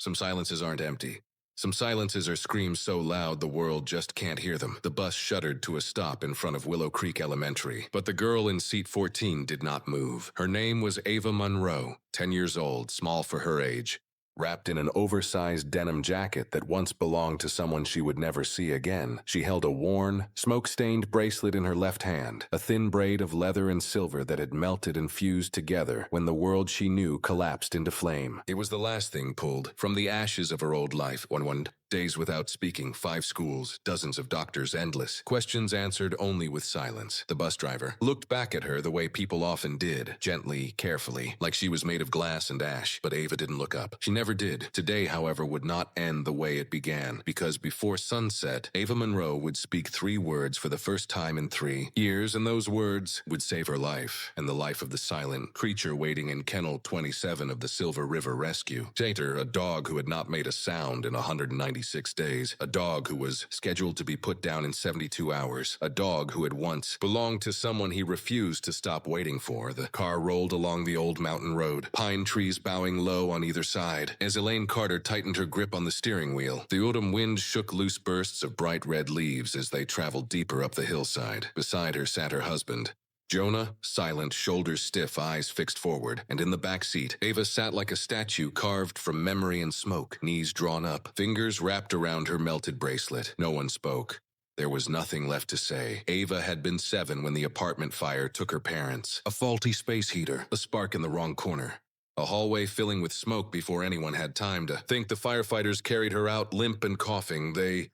Some silences aren't empty. Some silences are screams so loud the world just can't hear them. The bus shuddered to a stop in front of Willow Creek Elementary, but the girl in seat 14 did not move. Her name was Ava Monroe, 10 years old, small for her age. Wrapped in an oversized denim jacket that once belonged to someone she would never see again, she held a worn, smoke-stained bracelet in her left hand, a thin braid of leather and silver that had melted and fused together when the world she knew collapsed into flame. It was the last thing pulled from the ashes of her old life. One days without speaking, 5 schools, dozens of doctors, endless. Questions answered only with silence. The bus driver looked back at her the way people often did, gently, carefully, like she was made of glass and ash, but Ava didn't look up. She never did. Today, however, would not end the way it began, because before sunset, Ava Monroe would speak 3 words for the first time in 3 years, and those words would save her life, and the life of the silent creature waiting in Kennel 27 of the Silver River Rescue. Tater, a dog who had not made a sound in 196 days, a dog who was scheduled to be put down in 72 hours, a dog who had once belonged to someone he refused to stop waiting for. The car rolled along the old mountain road, pine trees bowing low on either side. As Elaine Carter tightened her grip on the steering wheel, the autumn wind shook loose bursts of bright red leaves as they traveled deeper up the hillside. Beside her sat her husband, Jonah, silent, shoulders stiff, eyes fixed forward, and in the back seat, Ava sat like a statue carved from memory and smoke, knees drawn up, fingers wrapped around her melted bracelet. No one spoke. There was nothing left to say. Ava had been 7 when the apartment fire took her parents. A faulty space heater, a spark in the wrong corner. A hallway filling with smoke before anyone had time to think. The firefighters carried her out, limp and coughing. They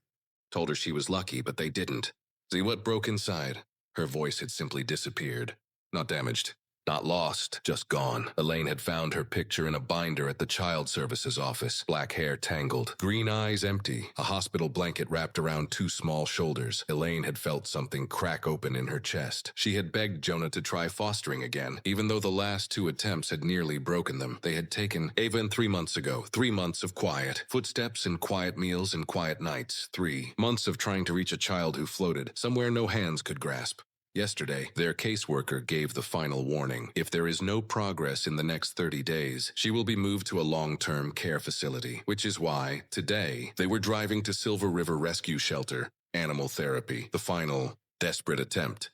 told her she was lucky, but they didn't. See what broke inside? Her voice had simply disappeared. Not damaged. Not lost, just gone. Elaine had found her picture in a binder at the child services office. Black hair tangled, green eyes empty, a hospital blanket wrapped around 2 small shoulders. Elaine had felt something crack open in her chest. She had begged Jonah to try fostering again, even though the last 2 attempts had nearly broken them. They had taken Ava in 3 months ago. 3 months of quiet. Footsteps and quiet meals and quiet nights. 3 months of trying to reach a child who floated, somewhere no hands could grasp. Yesterday, their caseworker gave the final warning. If there is no progress in the next 30 days, she will be moved to a long-term care facility, which is why, today, they were driving to Silver River Rescue Shelter, animal therapy, the final, desperate attempt.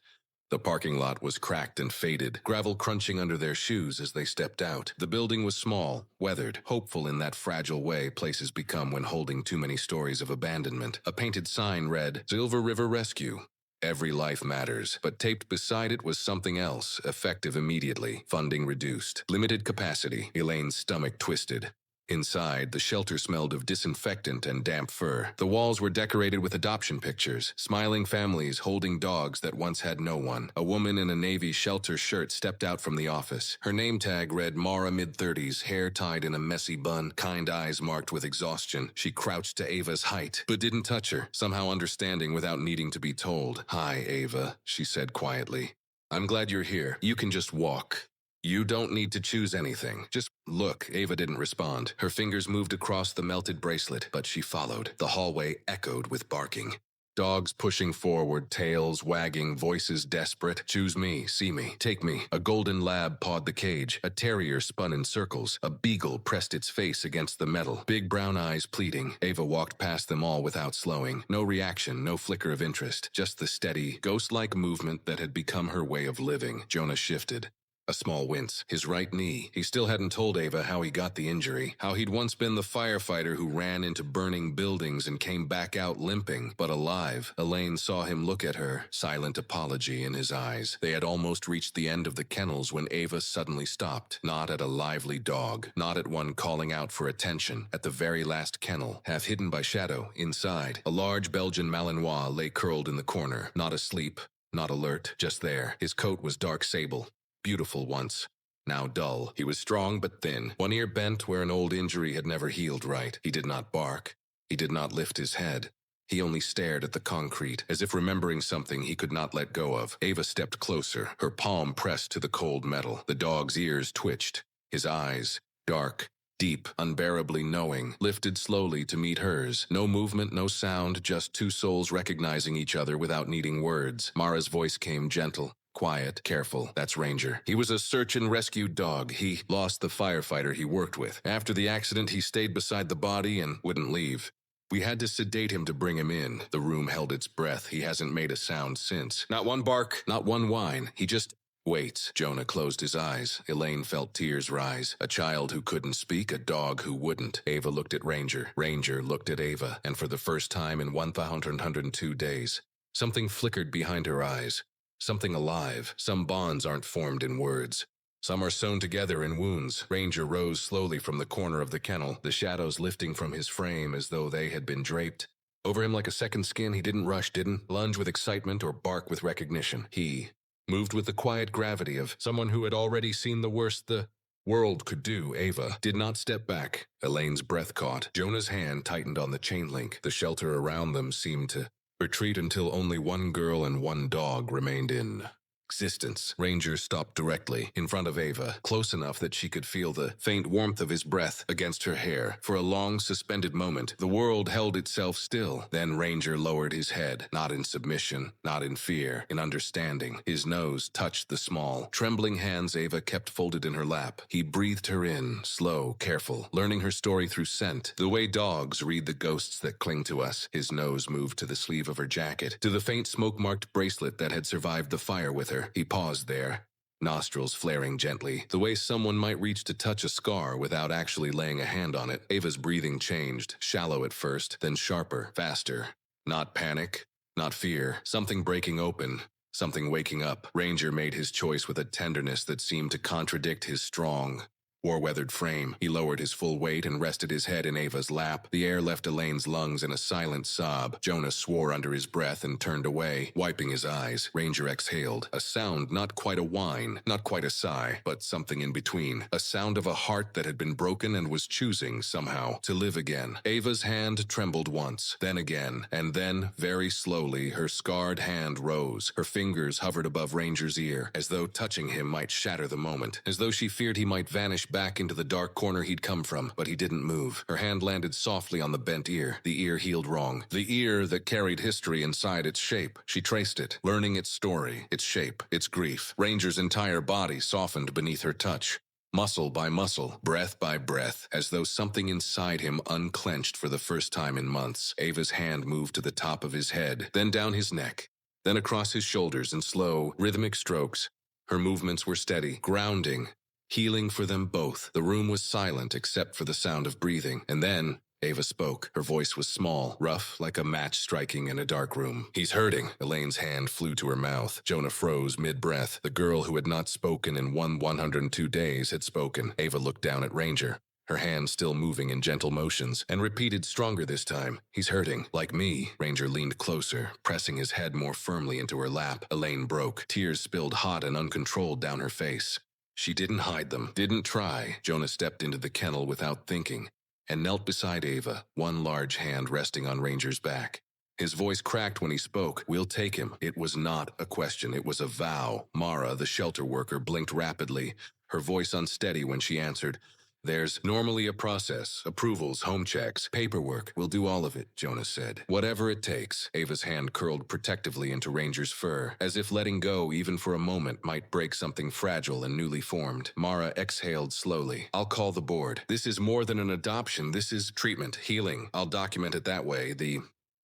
The parking lot was cracked and faded, gravel crunching under their shoes as they stepped out. The building was small, weathered, hopeful in that fragile way places become when holding too many stories of abandonment. A painted sign read, Silver River Rescue. Every life matters, but taped beside it was something else, effective immediately, funding reduced. Limited capacity. Elaine's stomach twisted. Inside, the shelter smelled of disinfectant and damp fur. The walls were decorated with adoption pictures, smiling families holding dogs that once had no one. A woman in a Navy shelter shirt stepped out from the office. Her name tag read Mara, mid-30s, hair tied in a messy bun, kind eyes marked with exhaustion. She crouched to Ava's height, but didn't touch her, somehow understanding without needing to be told. "Hi, Ava," she said quietly. "I'm glad you're here. You can just walk. You don't need to choose anything. Just look." Ava didn't respond. Her fingers moved across the melted bracelet, but she followed. The hallway echoed with barking. Dogs pushing forward, tails wagging, voices desperate. "Choose me, see me, take me." A golden lab pawed the cage. A terrier spun in circles. A beagle pressed its face against the metal, big brown eyes pleading. Ava walked past them all without slowing. No reaction, no flicker of interest. Just the steady, ghost-like movement that had become her way of living. Jonah shifted. A small wince. His right knee. He still hadn't told Ava how he got the injury, how he'd once been the firefighter who ran into burning buildings and came back out limping, but alive. Elaine saw him look at her, silent apology in his eyes. They had almost reached the end of the kennels when Ava suddenly stopped. Not at a lively dog, not at one calling out for attention. At the very last kennel, half hidden by shadow, inside, a large Belgian Malinois lay curled in the corner, not asleep, not alert, just there. His coat was dark sable. Beautiful once, now dull. He was strong but thin, one ear bent where an old injury had never healed right. He did not bark. He did not lift his head. He only stared at the concrete, as if remembering something he could not let go of. Ava stepped closer, her palm pressed to the cold metal. The dog's ears twitched. His eyes, dark, deep, unbearably knowing, lifted slowly to meet hers. No movement, no sound, just 2 souls recognizing each other without needing words. Mara's voice came gentle. Quiet, careful, that's Ranger. He was a search and rescue dog. He lost the firefighter he worked with. After the accident, he stayed beside the body and wouldn't leave. We had to sedate him to bring him in. The room held its breath. He hasn't made a sound since. Not one bark, not one whine. He just waits. Jonah closed his eyes. Elaine felt tears rise. A child who couldn't speak, a dog who wouldn't. Ava looked at Ranger. Ranger looked at Ava. And for the first time in 102 days, something flickered behind her eyes. Something alive. Some bonds aren't formed in words. Some are sewn together in wounds. Ranger rose slowly from the corner of the kennel, the shadows lifting from his frame as though they had been draped. Over him like a second skin, he didn't rush, didn't lunge with excitement or bark with recognition. He moved with the quiet gravity of someone who had already seen the worst the world could do. Ava did not step back. Elaine's breath caught. Jonah's hand tightened on the chain link. The shelter around them seemed to retreat until only one girl and one dog remained in existence. Ranger stopped directly in front of Ava, close enough that she could feel the faint warmth of his breath against her hair. For a long, suspended moment, the world held itself still. Then Ranger lowered his head, not in submission, not in fear, in understanding. His nose touched the small, trembling hands Ava kept folded in her lap. He breathed her in, slow, careful, learning her story through scent, the way dogs read the ghosts that cling to us. His nose moved to the sleeve of her jacket, to the faint smoke-marked bracelet that had survived the fire with her. He paused there, nostrils flaring gently, the way someone might reach to touch a scar without actually laying a hand on it. Ava's breathing changed, shallow at first, then sharper, faster. Not panic, not fear, something breaking open, something waking up. Ranger made his choice with a tenderness that seemed to contradict his strong, war-weathered frame. He lowered his full weight and rested his head in Ava's lap. The air left Elaine's lungs in a silent sob. Jonah swore under his breath and turned away, wiping his eyes. Ranger exhaled, a sound not quite a whine, not quite a sigh, but something in between. A sound of a heart that had been broken and was choosing, somehow, to live again. Ava's hand trembled once, then again, and then, very slowly, her scarred hand rose. Her fingers hovered above Ranger's ear, as though touching him might shatter the moment, as though she feared he might vanish back into the dark corner he'd come from, but he didn't move. Her hand landed softly on the bent ear, the ear healed wrong, the ear that carried history inside its shape. She traced it, learning its story, its shape, its grief. Ranger's entire body softened beneath her touch. Muscle by muscle, breath by breath, as though something inside him unclenched for the first time in months. Ava's hand moved to the top of his head, then down his neck, then across his shoulders in slow, rhythmic strokes. Her movements were steady, grounding, healing for them both. The room was silent except for the sound of breathing. And then Ava spoke. Her voice was small, rough, like a match striking in a dark room. "He's hurting." Elaine's hand flew to her mouth. Jonah froze mid-breath. The girl who had not spoken in 102 days had spoken. Ava looked down at Ranger, her hand still moving in gentle motions, and repeated stronger this time. "He's hurting. Like me." Ranger leaned closer, pressing his head more firmly into her lap. Elaine broke. Tears spilled hot and uncontrolled down her face. She didn't hide them, didn't try. Jonah stepped into the kennel without thinking, and knelt beside Ava, one large hand resting on Ranger's back. His voice cracked when he spoke. "We'll take him." It was not a question, it was a vow. Mara, the shelter worker, blinked rapidly, her voice unsteady when she answered. "There's normally a process, approvals, home checks, paperwork. We'll do all of it," Jonah said. "Whatever it takes." Ava's hand curled protectively into Ranger's fur, as if letting go even for a moment might break something fragile and newly formed. Mara exhaled slowly. "I'll call the board. This is more than an adoption. This is treatment, healing. I'll document it that way." The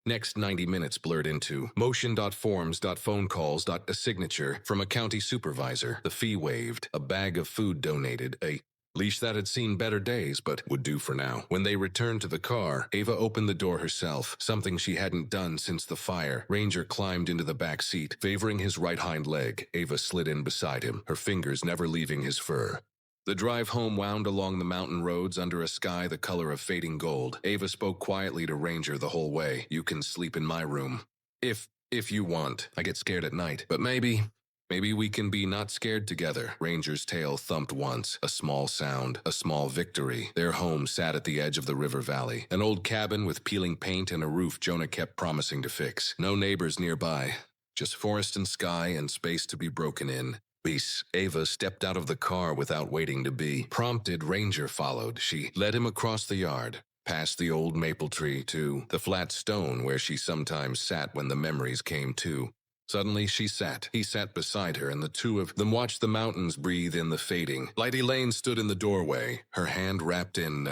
next 90 minutes blurred into motion.forms.phone calls. A signature from a county supervisor, the fee waived, a bag of food donated, a leash that had seen better days but would do for now. When they returned to the car, Ava opened the door herself, something she hadn't done since the fire. Ranger climbed into the back seat, favoring his right hind leg. Ava slid in beside him, her fingers never leaving his fur. The drive home wound along the mountain roads under a sky the color of fading gold. Ava spoke quietly to Ranger the whole way. "You can sleep in my room. If you want. I get scared at night. But maybe we can be not scared together." Ranger's tail thumped once, a small sound, a small victory. Their home sat at the edge of the river valley, an old cabin with peeling paint and a roof Jonah kept promising to fix. No neighbors nearby, just forest and sky and space to be broken in. Peace. Ava stepped out of the car without waiting to be prompted. Ranger followed. She led him across the yard, past the old maple tree to the flat stone where she sometimes sat when the memories came to. Suddenly she sat. He sat beside her, and the two of them watched the mountains breathe in the fading. Light Elaine stood in the doorway, her hand wrapped in,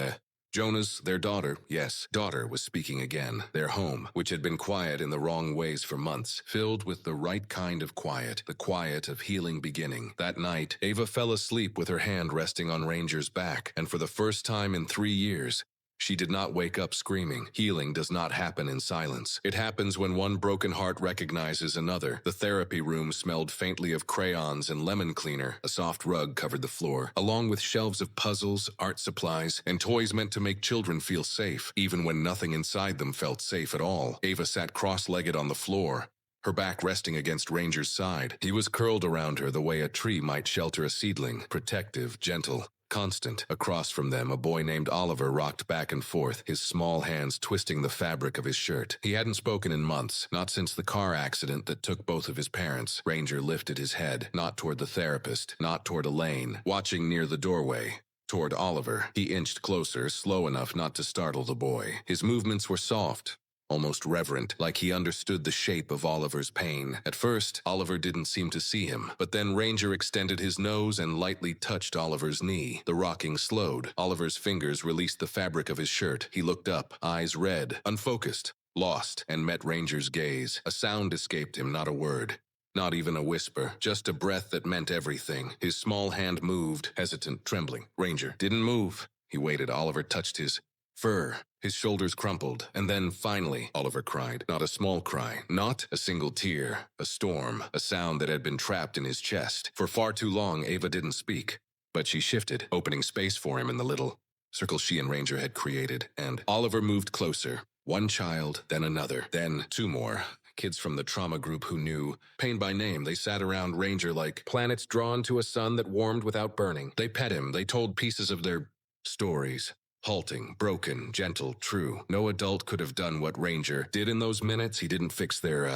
Jonah's, their daughter, yes, daughter was speaking again. Their home, which had been quiet in the wrong ways for months, filled with the right kind of quiet, the quiet of healing beginning. That night, Ava fell asleep with her hand resting on Ranger's back, and for the first time in 3 years, she did not wake up screaming. Healing does not happen in silence. It happens when one broken heart recognizes another. The therapy room smelled faintly of crayons and lemon cleaner. A soft rug covered the floor, along with shelves of puzzles, art supplies, and toys meant to make children feel safe, even when nothing inside them felt safe at all. Ava sat cross-legged on the floor, her back resting against Ranger's side. He was curled around her the way a tree might shelter a seedling, protective, gentle. Constant. Across from them, a boy named Oliver rocked back and forth, his small hands twisting the fabric of his shirt. He hadn't spoken in months, not since the car accident that took both of his parents. Ranger lifted his head, not toward the therapist, not toward Elaine, watching near the doorway. Toward Oliver. He inched closer, slow enough not to startle the boy. His movements were soft, almost reverent, like he understood the shape of Oliver's pain. At first, Oliver didn't seem to see him, but then Ranger extended his nose and lightly touched Oliver's knee. The rocking slowed. Oliver's fingers released the fabric of his shirt. He looked up, eyes red, unfocused, lost, and met Ranger's gaze. A sound escaped him, not a word. Not even a whisper, just a breath that meant everything. His small hand moved, hesitant, trembling. Ranger didn't move. He waited. Oliver touched his fur. His shoulders crumpled, and then, finally, Oliver cried. Not a small cry, not a single tear, a storm, a sound that had been trapped in his chest. For far too long, Ava didn't speak, but she shifted, opening space for him in the little circle she and Ranger had created, and Oliver moved closer. One child, then another, then 2 more. Kids from the trauma group who knew pain by name. They sat around Ranger like planets drawn to a sun that warmed without burning. They pet him, they told pieces of their stories. Halting, broken, gentle, true. No adult could have done what Ranger did in those minutes. He didn't fix their,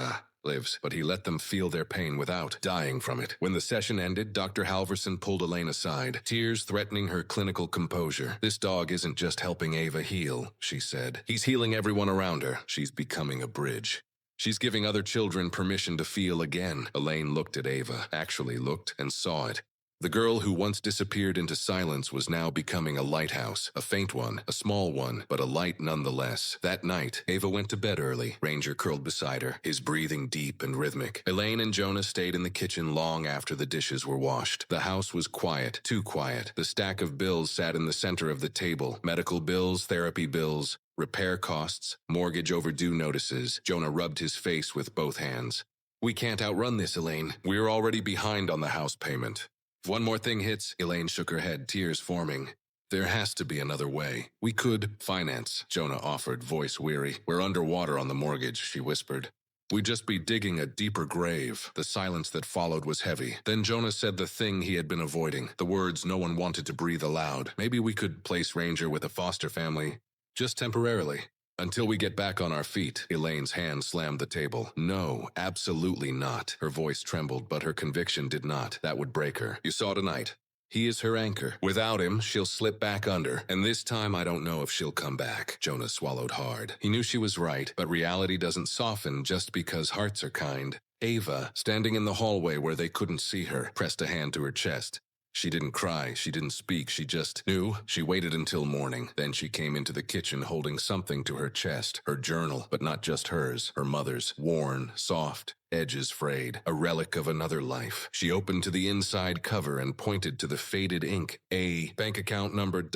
lives, but he let them feel their pain without dying from it. When the session ended, Dr. Halverson pulled Elaine aside, tears threatening her clinical composure. This dog isn't just helping Ava heal, she said. He's healing everyone around her. She's becoming a bridge. She's giving other children permission to feel again. Elaine looked at Ava, actually looked and saw it. The girl who once disappeared into silence was now becoming a lighthouse, a faint one, a small one, but a light nonetheless. That night, Ava went to bed early. Ranger curled beside her, his breathing deep and rhythmic. Elaine and Jonah stayed in the kitchen long after the dishes were washed. The house was quiet, too quiet. The stack of bills sat in the center of the table. Medical bills, therapy bills, repair costs, mortgage overdue notices. Jonah rubbed his face with both hands. We can't outrun this, Elaine. We're already behind on the house payment. If one more thing hits, Elaine shook her head, tears forming. There has to be another way. We could finance, Jonah offered, voice weary. We're underwater on the mortgage, she whispered. We'd just be digging a deeper grave. The silence that followed was heavy. Then Jonah said the thing he had been avoiding, the words no one wanted to breathe aloud. Maybe we could place Ranger with a foster family, just temporarily. Until we get back on our feet. Elaine's hand slammed the table. No, absolutely not. Her voice trembled, but her conviction did not. That would break her. You saw tonight. He is her anchor. Without him, she'll slip back under. And this time, I don't know if she'll come back. Jonah swallowed hard. He knew she was right, but reality doesn't soften just because hearts are kind. Ava, standing in the hallway where they couldn't see her, pressed a hand to her chest. She didn't cry, she didn't speak, she just knew. She waited until morning. Then she came into the kitchen holding something to her chest. Her journal, but not just hers. Her mother's. Worn, soft, edges frayed. A relic of another life. She opened to the inside cover and pointed to the faded ink. A bank account number ...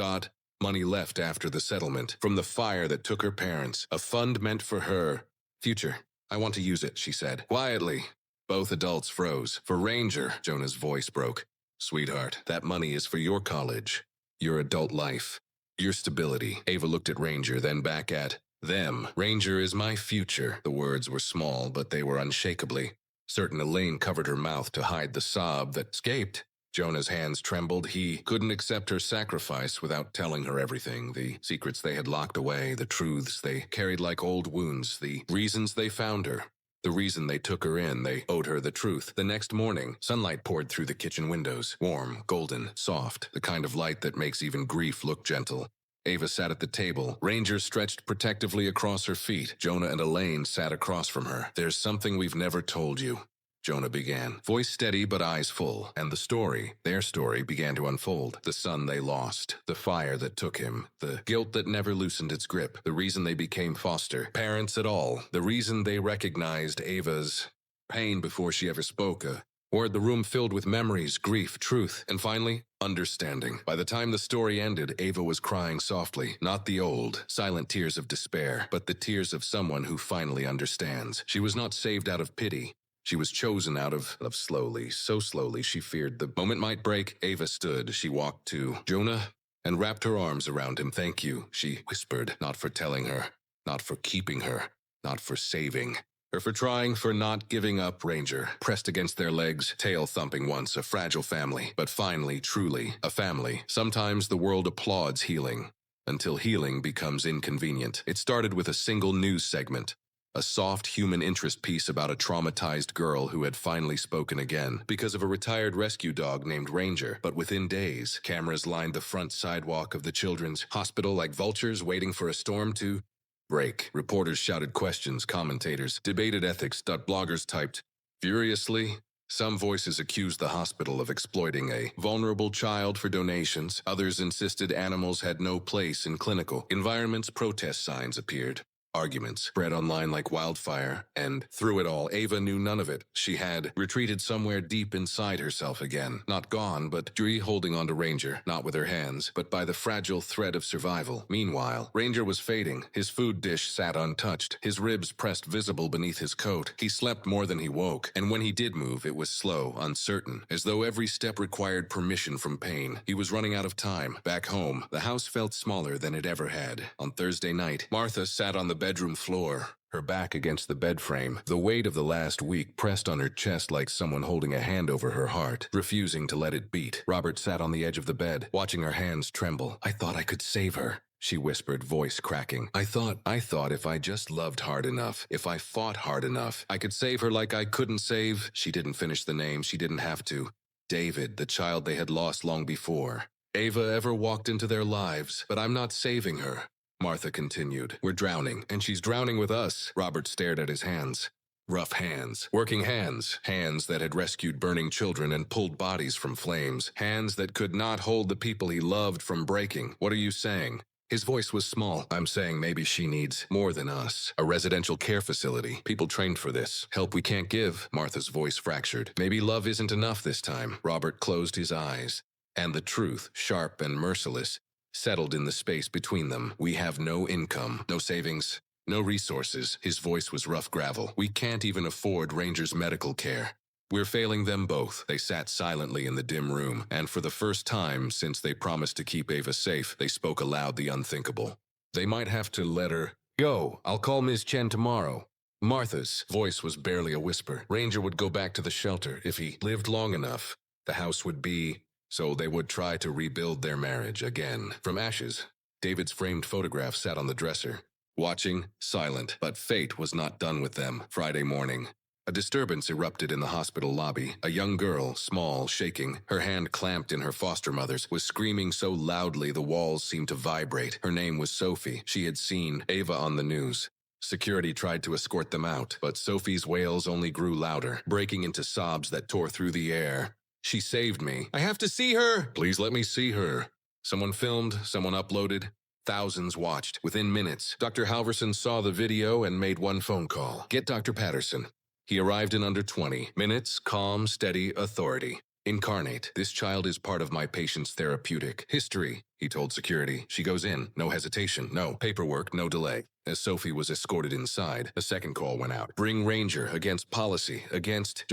Money left after the settlement. From the fire that took her parents. A fund meant for her future. I want to use it, she said. Quietly. Both adults froze. For Ranger, Jonah's voice broke. Sweetheart, that money is for your college, your adult life, your stability. Ava looked at Ranger, then back at them. Ranger is my future. The words were small, but they were unshakably certain. Elaine covered her mouth to hide the sob that escaped. Jonah's hands trembled. He couldn't accept her sacrifice without telling her everything. The secrets they had locked away, the truths they carried like old wounds, the reasons they found her. The reason they took her in, they owed her the truth. The next morning, sunlight poured through the kitchen windows. Warm, golden, soft, the kind of light that makes even grief look gentle. Ava sat at the table. Ranger stretched protectively across her feet. Jonah and Elaine sat across from her. There's something we've never told you. Jonah began, voice steady but eyes full, and the story, their story, began to unfold. The son they lost, the fire that took him, the guilt that never loosened its grip, the reason they became foster parents at all, the reason they recognized Ava's pain before she ever spoke, a word the room filled with memories, grief, truth, and finally, understanding. By the time the story ended, Ava was crying softly, not the old, silent tears of despair, but the tears of someone who finally understands. She was not saved out of pity. She was chosen out of love slowly, so slowly she feared the moment might break. Ava stood. She walked to Jonah and wrapped her arms around him. Thank you, she whispered, not for telling her, not for keeping her, not for saving her, for trying, for not giving up. Ranger pressed against their legs, tail thumping. Once a fragile family, but finally, truly, a family. Sometimes the world applauds healing, until healing becomes inconvenient. It started with a single news segment, a soft human interest piece about a traumatized girl who had finally spoken again because of a retired rescue dog named Ranger. But within days, cameras lined the front sidewalk of the children's hospital like vultures waiting for a storm to break. Reporters shouted questions, commentators debated ethics. Bloggers typed furiously. Some voices accused the hospital of exploiting a vulnerable child for donations. Others insisted animals had no place in clinical environments. Protest signs appeared. Arguments spread online like wildfire, and through it all, Ava knew none of it. She had retreated somewhere deep inside herself again. Not gone, but holding on to Ranger, not with her hands, but by the fragile thread of survival. Meanwhile, Ranger was fading. His food dish sat untouched, his ribs pressed visible beneath his coat. He slept more than he woke, and when he did move, it was slow, uncertain, as though every step required permission from pain. He was running out of time. Back home, the house felt smaller than it ever had. On Thursday night, Martha sat on the bedroom floor, her back against the bed frame, the weight of the last week pressed on her chest like someone holding a hand over her heart, refusing to let it beat. Robert sat on the edge of the bed, watching her hands tremble. I thought I could save her, she whispered, voice cracking. I thought if I just loved hard enough, if I fought hard enough, I could save her like I couldn't save. She didn't finish the name. She didn't have to. David, the child they had lost long before. Ava ever walked into their lives, but I'm not saving her, Martha continued. We're drowning, and she's drowning with us. Robert stared at his hands. Rough hands, working hands, hands that had rescued burning children and pulled bodies from flames, hands that could not hold the people he loved from breaking. What are you saying? His voice was small. I'm saying maybe she needs more than us. A residential care facility. People trained for this. Help we can't give. Martha's voice fractured. Maybe love isn't enough this time. Robert closed his eyes. And the truth, sharp and merciless, settled in the space between them. We have no income, no savings, no resources. His voice was rough gravel. We can't even afford Ranger's medical care. We're failing them both. They sat silently in the dim room, and for the first time since they promised to keep Ava safe, they spoke aloud the unthinkable. They might have to let her go. I'll call Ms. Chen tomorrow. Martha's voice was barely a whisper. Ranger would go back to the shelter if he lived long enough. The house would be... So they would try to rebuild their marriage again. From ashes, David's framed photograph sat on the dresser, watching, silent, but fate was not done with them. Friday morning, a disturbance erupted in the hospital lobby. A young girl, small, shaking, her hand clamped in her foster mother's, was screaming so loudly the walls seemed to vibrate. Her name was Sophie. She had seen Ava on the news. Security tried to escort them out, but Sophie's wails only grew louder, breaking into sobs that tore through the air. She saved me. I have to see her. Please let me see her. Someone filmed, someone uploaded. Thousands watched. Within minutes, Dr. Halverson saw the video and made one phone call. Get Dr. Patterson. He arrived in under 20 minutes, calm, steady authority. Incarnate. This child is part of my patient's therapeutic history, he told security. She goes in. No hesitation. No paperwork. No delay. As Sophie was escorted inside, a second call went out. Bring Ranger against policy, against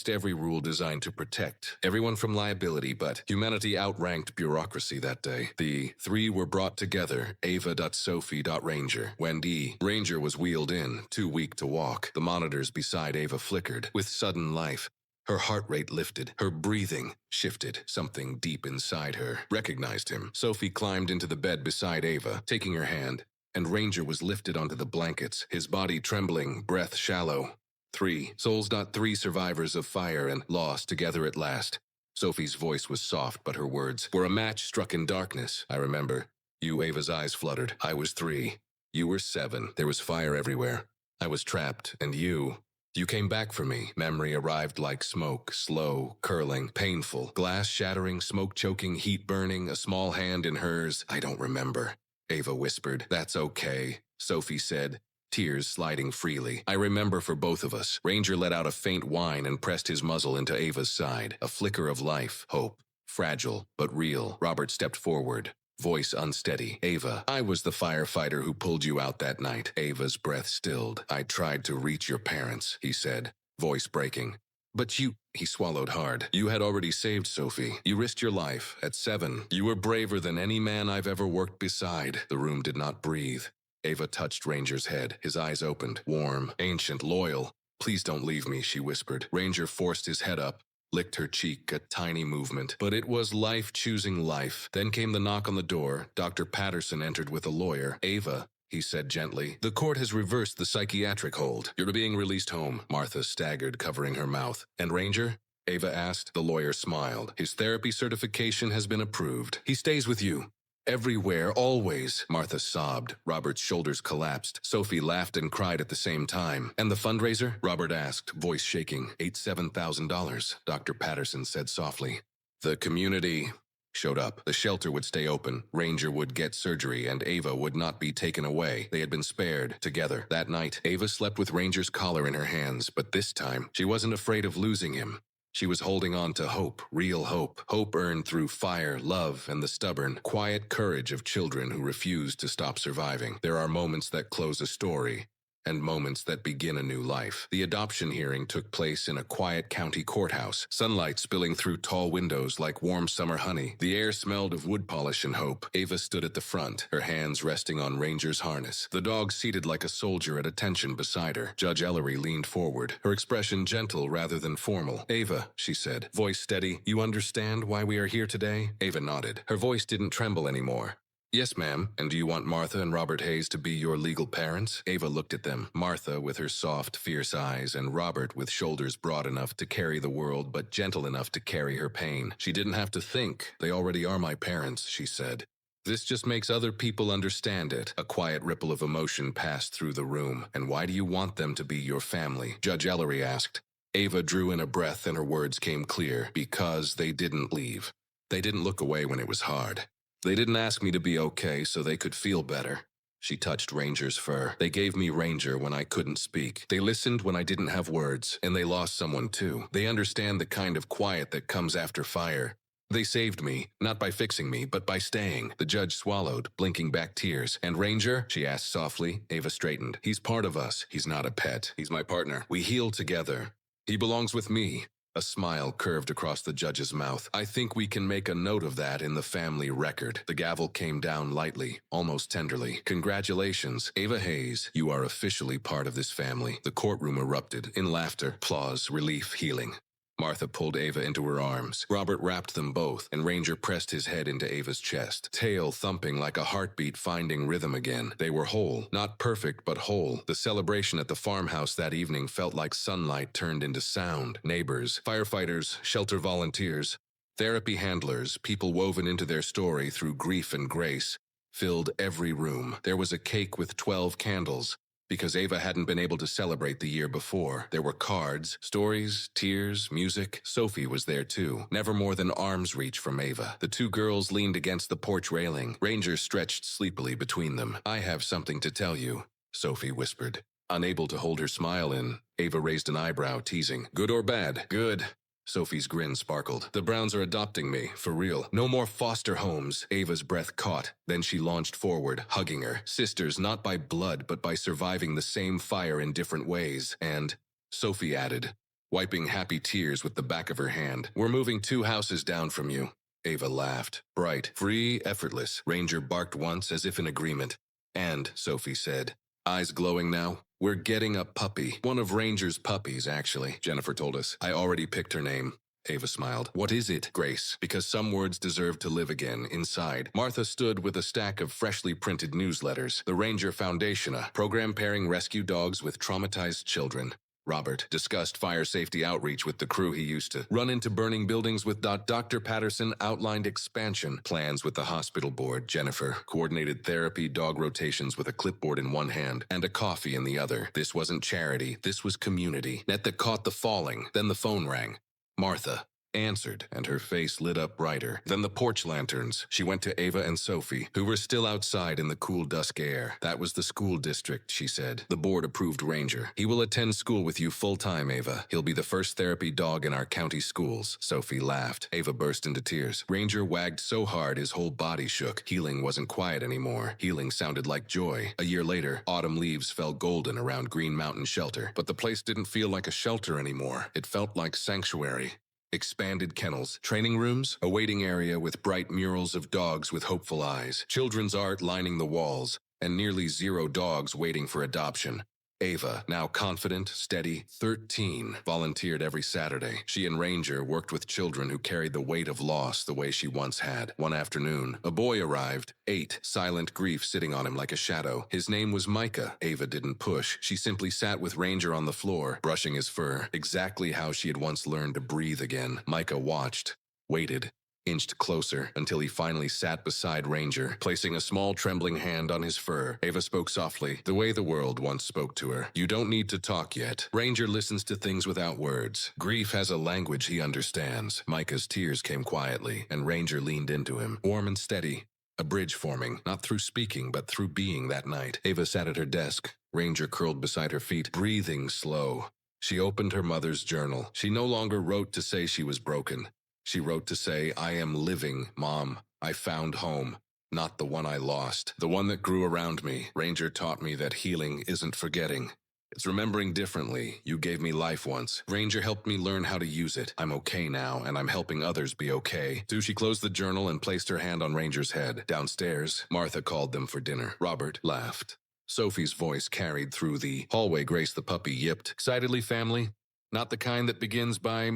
every rule designed to protect everyone from liability, but humanity outranked bureaucracy that day. The three were brought together, Ava.Sophie.Ranger. When Ranger was wheeled in, too weak to walk, the monitors beside Ava flickered with sudden life. Her heart rate lifted, her breathing shifted. Something deep inside her recognized him. Sophie climbed into the bed beside Ava, taking her hand, and Ranger was lifted onto the blankets, his body trembling, breath shallow. 3 souls, not 3 survivors of fire and loss together at last. Sophie's voice was soft, but her words were a match struck in darkness. I remember. You, Ava's eyes fluttered. I was 3. You were 7. There was fire everywhere. I was trapped, and you... You came back for me. Memory arrived like smoke, slow, curling, painful, glass shattering, smoke choking, heat burning, a small hand in hers. I don't remember. Ava whispered. That's okay, Sophie said, tears sliding freely. I remember for both of us. Ranger let out a faint whine and pressed his muzzle into Ava's side. A flicker of life, hope. Fragile, but real. Robert stepped forward. Voice unsteady. Ava, I was the firefighter who pulled you out that night. Ava's breath stilled. I tried to reach your parents, he said, voice breaking. But you, he swallowed hard. You had already saved Sophie. You risked your life at 7. You were braver than any man I've ever worked beside. The room did not breathe. Ava touched Ranger's head. His eyes opened. Warm, ancient, loyal. Please don't leave me, she whispered. Ranger forced his head up. Licked her cheek, a tiny movement. But it was life choosing life. Then came the knock on the door. Dr. Patterson entered with a lawyer. Ava, he said gently, the court has reversed the psychiatric hold. You're being released home. Martha staggered, covering her mouth. And Ranger? Ava asked. The lawyer smiled. His therapy certification has been approved. He stays with you. Everywhere, always, Martha sobbed. Robert's shoulders collapsed. Sophie laughed and cried at the same time. And the fundraiser? Robert asked, voice shaking. $7,000, Dr. Patterson said softly. The community showed up. The shelter would stay open. Ranger would get surgery, and Ava would not be taken away. They had been spared together. That night, Ava slept with Ranger's collar in her hands, but this time, she wasn't afraid of losing him. She was holding on to hope, real hope. Hope earned through fire, love, and the stubborn, quiet courage of children who refuse to stop surviving. There are moments that close a story, and moments that begin a new life. The adoption hearing took place in a quiet county courthouse, sunlight spilling through tall windows like warm summer honey. The air smelled of wood polish and hope. Ava stood at the front, her hands resting on Ranger's harness. The dog seated like a soldier at attention beside her. Judge Ellery leaned forward, her expression gentle rather than formal. Ava, she said, voice steady, you understand why we are here today? Ava nodded. Her voice didn't tremble anymore. Yes, ma'am. And do you want Martha and Robert Hayes to be your legal parents? Ava looked at them. Martha with her soft, fierce eyes, and Robert with shoulders broad enough to carry the world, but gentle enough to carry her pain. She didn't have to think. They already are my parents, she said. This just makes other people understand it. A quiet ripple of emotion passed through the room. And why do you want them to be your family? Judge Ellery asked. Ava drew in a breath and her words came clear. Because they didn't leave. They didn't look away when it was hard. They didn't ask me to be okay so they could feel better. She touched Ranger's fur. They gave me Ranger when I couldn't speak. They listened when I didn't have words, and they lost someone too. They understand the kind of quiet that comes after fire. They saved me, not by fixing me, but by staying. The judge swallowed, blinking back tears. And Ranger? She asked softly. Ava straightened. He's part of us. He's not a pet. He's my partner. We heal together. He belongs with me. A smile curved across the judge's mouth. I think we can make a note of that in the family record. The gavel came down lightly, almost tenderly. Congratulations, Ava Hayes. You are officially part of this family. The courtroom erupted in laughter, applause, relief, healing. Martha pulled Ava into her arms. Robert wrapped them both, and Ranger pressed his head into Ava's chest, tail thumping like a heartbeat finding rhythm again. They were whole, not perfect, but whole. The celebration at the farmhouse that evening felt like sunlight turned into sound. Neighbors, firefighters, shelter volunteers, therapy handlers, people woven into their story through grief and grace, filled every room. There was a cake with 12 candles. Because Ava hadn't been able to celebrate the year before. There were cards, stories, tears, music. Sophie was there too, never more than arm's reach from Ava. The two girls leaned against the porch railing. Ranger stretched sleepily between them. I have something to tell you, Sophie whispered. Unable to hold her smile in, Ava raised an eyebrow, teasing. Good or bad? Good. Sophie's grin sparkled. The Browns are adopting me, for real. No more foster homes. Ava's breath caught. Then she launched forward, hugging her. Sisters not by blood, but by surviving the same fire in different ways. And, Sophie added, wiping happy tears with the back of her hand, we're moving 2 houses down from you. Ava laughed. Bright, free, effortless. Ranger barked once as if in agreement. And, Sophie said, eyes glowing now, we're getting a puppy. One of Ranger's puppies, actually, Jennifer told us. I already picked her name. Ava smiled. What is it, Grace? Because some words deserve to live again, inside. Martha stood with a stack of freshly printed newsletters. The Ranger Foundation, a program pairing rescue dogs with traumatized children. Robert discussed fire safety outreach with the crew he used to run into burning buildings with. Dr. Patterson outlined expansion plans with the hospital board. Jennifer coordinated therapy dog rotations with a clipboard in one hand and a coffee in the other. This wasn't charity, this was community. Net that caught the falling. Then the phone rang. Martha answered, and her face lit up brighter. Then the porch lanterns. She went to Ava and Sophie, who were still outside in the cool dusk air. That was the school district, she said. The board approved Ranger. He will attend school with you full-time, Ava. He'll be the first therapy dog in our county schools. Sophie laughed. Ava burst into tears. Ranger wagged so hard his whole body shook. Healing wasn't quiet anymore. Healing sounded like joy. A year later, autumn leaves fell golden around Green Mountain Shelter. But the place didn't feel like a shelter anymore. It felt like sanctuary. Expanded kennels, training rooms, a waiting area with bright murals of dogs with hopeful eyes, children's art lining the walls, and nearly zero dogs waiting for adoption. Ava, now confident, steady, 13, volunteered every Saturday. She and Ranger worked with children who carried the weight of loss the way she once had. One afternoon, a boy arrived, 8, silent grief sitting on him like a shadow. His name was Micah. Ava didn't push. She simply sat with Ranger on the floor, brushing his fur, exactly how she had once learned to breathe again. Micah watched, waited, inched closer until he finally sat beside Ranger, placing a small trembling hand on his fur. Ava spoke softly, the way the world once spoke to her. You don't need to talk yet. Ranger listens to things without words. Grief has a language he understands. Micah's tears came quietly, and Ranger leaned into him, warm and steady. A bridge forming, not through speaking, but through being that night. Ava sat at her desk, Ranger curled beside her feet, breathing slow. She opened her mother's journal. She no longer wrote to say she was broken. She wrote to say, I am living, Mom. I found home. Not the one I lost. The one that grew around me. Ranger taught me that healing isn't forgetting. It's remembering differently. You gave me life once. Ranger helped me learn how to use it. I'm okay now, and I'm helping others be okay. So she closed the journal and placed her hand on Ranger's head. Downstairs, Martha called them for dinner. Robert laughed. Sophie's voice carried through the hallway. Grace the puppy yipped. Excitedly, family? Not the kind that begins by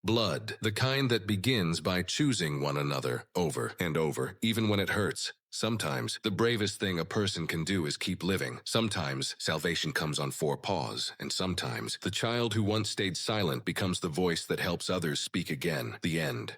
blood. The kind that begins by choosing one another over and over, even when it hurts. Sometimes, the bravest thing a person can do is keep living. Sometimes, salvation comes on 4 paws. And sometimes, the child who once stayed silent becomes the voice that helps others speak again. The end.